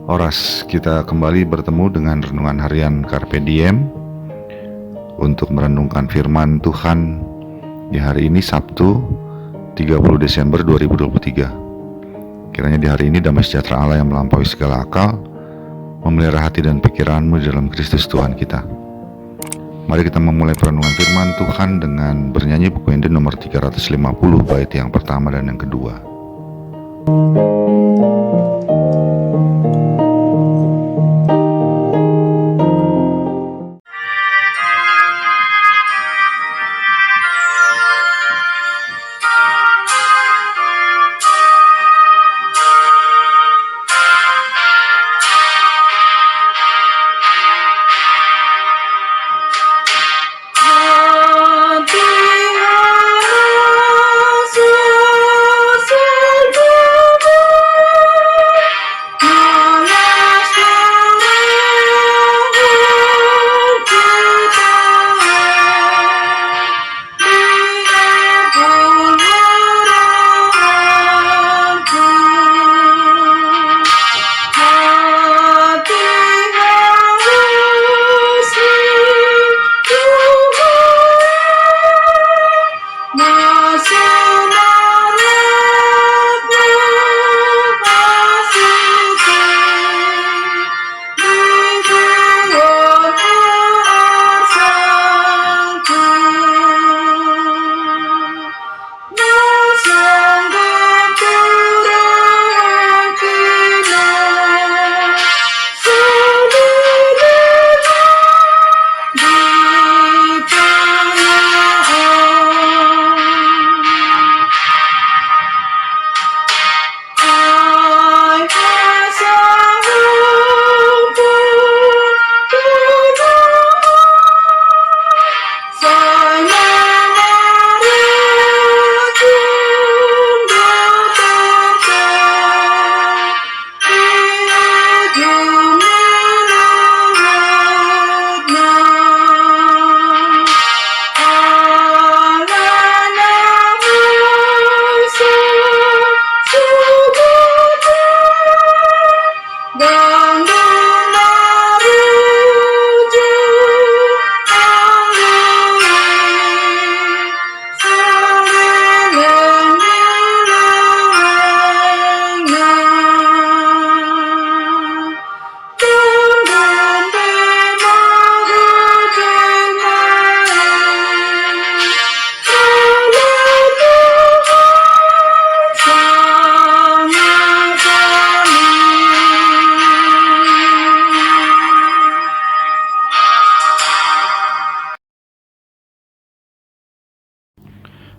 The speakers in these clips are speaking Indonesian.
Oras, kita kembali bertemu dengan renungan harian Carpe Diem untuk merenungkan firman Tuhan di hari ini Sabtu 30 Desember 2023. Kiranya di hari ini damai sejahtera Allah yang melampaui segala akal memelihara hati dan pikiranmu di dalam Kristus Tuhan kita. Mari kita memulai perenungan firman Tuhan dengan bernyanyi buku Inden nomor 350 bait yang pertama dan yang kedua.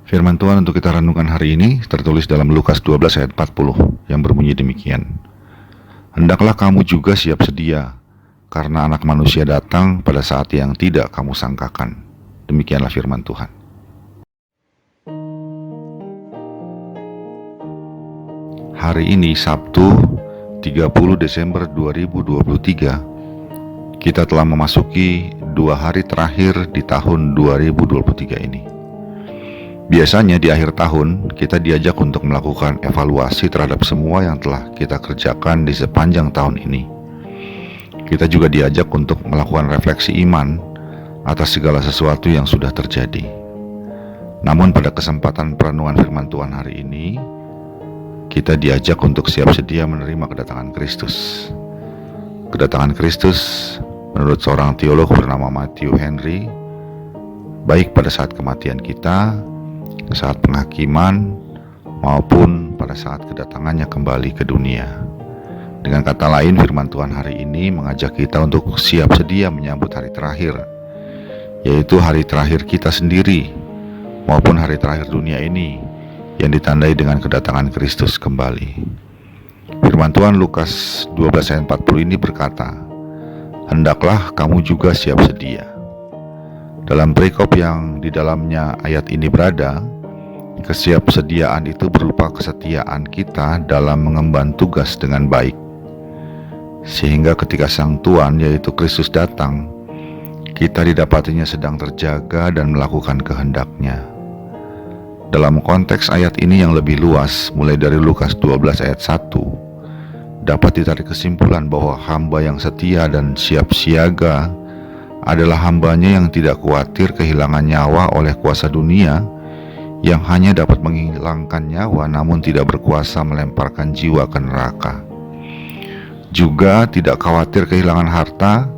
Firman Tuhan untuk kita renungkan hari ini tertulis dalam Lukas 12 ayat 40 yang berbunyi demikian. Hendaklah kamu juga siap sedia, karena anak manusia datang pada saat yang tidak kamu sangkakan. Demikianlah firman Tuhan. Hari ini Sabtu 30 Desember 2023, kita telah memasuki 2 hari terakhir di tahun 2023 ini. Biasanya di akhir tahun, kita diajak untuk melakukan evaluasi terhadap semua yang telah kita kerjakan di sepanjang tahun ini. Kita juga diajak untuk melakukan refleksi iman atas segala sesuatu yang sudah terjadi. Namun pada kesempatan perenungan firman Tuhan hari ini, kita diajak untuk siap sedia menerima kedatangan Kristus. Kedatangan Kristus, menurut seorang teolog bernama Matthew Henry, baik pada saat kematian kita, saat penghakiman, maupun pada saat kedatangannya kembali ke dunia. Dengan kata lain, firman Tuhan hari ini mengajak kita untuk siap sedia menyambut hari terakhir, yaitu hari terakhir kita sendiri maupun hari terakhir dunia ini yang ditandai dengan kedatangan Kristus kembali. Firman Tuhan Lukas 12 ayat 40 ini berkata, "Hendaklah kamu juga siap sedia." Dalam perikop yang di dalamnya ayat ini berada, kesiapsediaan itu berupa kesetiaan kita dalam mengemban tugas dengan baik. Sehingga ketika Sang Tuhan yaitu Kristus datang, kita didapatinya sedang terjaga dan melakukan kehendak-Nya. Dalam konteks ayat ini yang lebih luas, mulai dari Lukas 12 ayat 1, dapat ditarik kesimpulan bahwa hamba yang setia dan siap siaga adalah hambanya yang tidak khawatir kehilangan nyawa oleh kuasa dunia, yang hanya dapat menghilangkan nyawa namun tidak berkuasa melemparkan jiwa ke neraka. Juga tidak khawatir kehilangan harta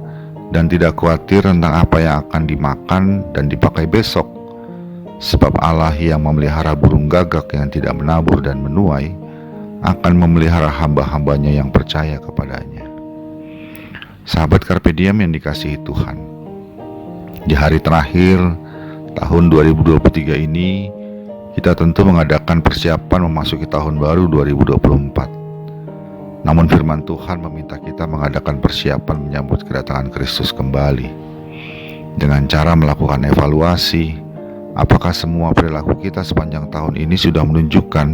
dan tidak khawatir tentang apa yang akan dimakan dan dipakai besok, sebab Allah yang memelihara burung gagak yang tidak menabur dan menuai akan memelihara hamba-hambanya yang percaya kepadanya. Sahabat Carpe Diem yang dikasihi Tuhan, di hari terakhir tahun 2023 ini, kita tentu mengadakan persiapan memasuki tahun baru 2024. Namun firman Tuhan meminta kita mengadakan persiapan menyambut kedatangan Kristus kembali dengan cara melakukan evaluasi. Apakah semua perilaku kita sepanjang tahun ini sudah menunjukkan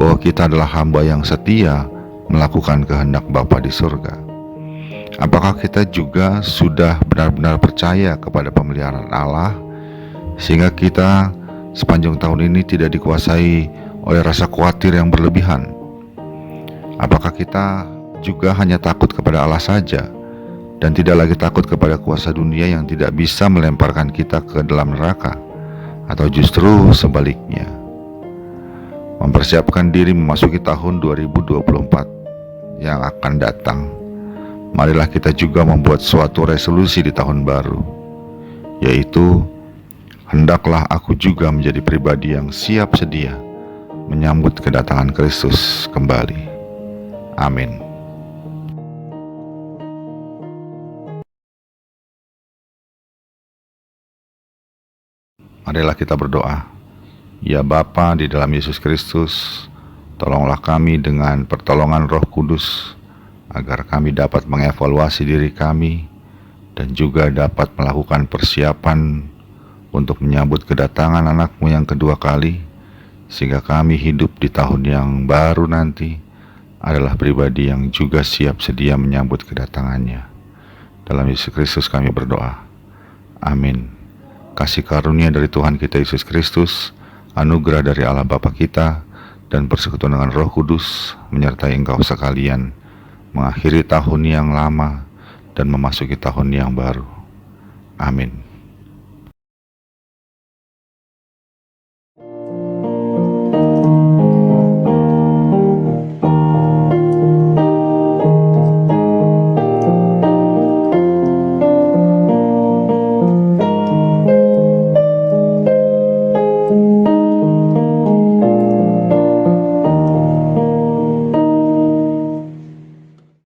bahwa kita adalah hamba yang setia melakukan kehendak Bapa di surga? Apakah kita juga sudah benar-benar percaya kepada pemeliharaan Allah sehingga kita sepanjang tahun ini tidak dikuasai oleh rasa khawatir yang berlebihan? Apakah kita juga hanya takut kepada Allah saja dan tidak lagi takut kepada kuasa dunia yang tidak bisa melemparkan kita ke dalam neraka? Atau justru sebaliknya, mempersiapkan diri memasuki tahun 2024 yang akan datang, marilah kita juga membuat suatu resolusi di tahun baru, yaitu hendaklah aku juga menjadi pribadi yang siap sedia menyambut kedatangan Kristus kembali. Amin. Marilah kita berdoa. Ya Bapa di dalam Yesus Kristus, tolonglah kami dengan pertolongan Roh Kudus, agar kami dapat mengevaluasi diri kami dan juga dapat melakukan persiapan untuk menyambut kedatangan anak-Mu yang kedua kali, sehingga kami hidup di tahun yang baru nanti adalah pribadi yang juga siap sedia menyambut kedatangannya. Dalam Yesus Kristus kami berdoa. Amin. Kasih karunia dari Tuhan kita Yesus Kristus, anugerah dari Allah Bapa kita, dan persekutuan dengan Roh Kudus menyertai engkau sekalian, mengakhiri tahun yang lama dan memasuki tahun yang baru. Amin.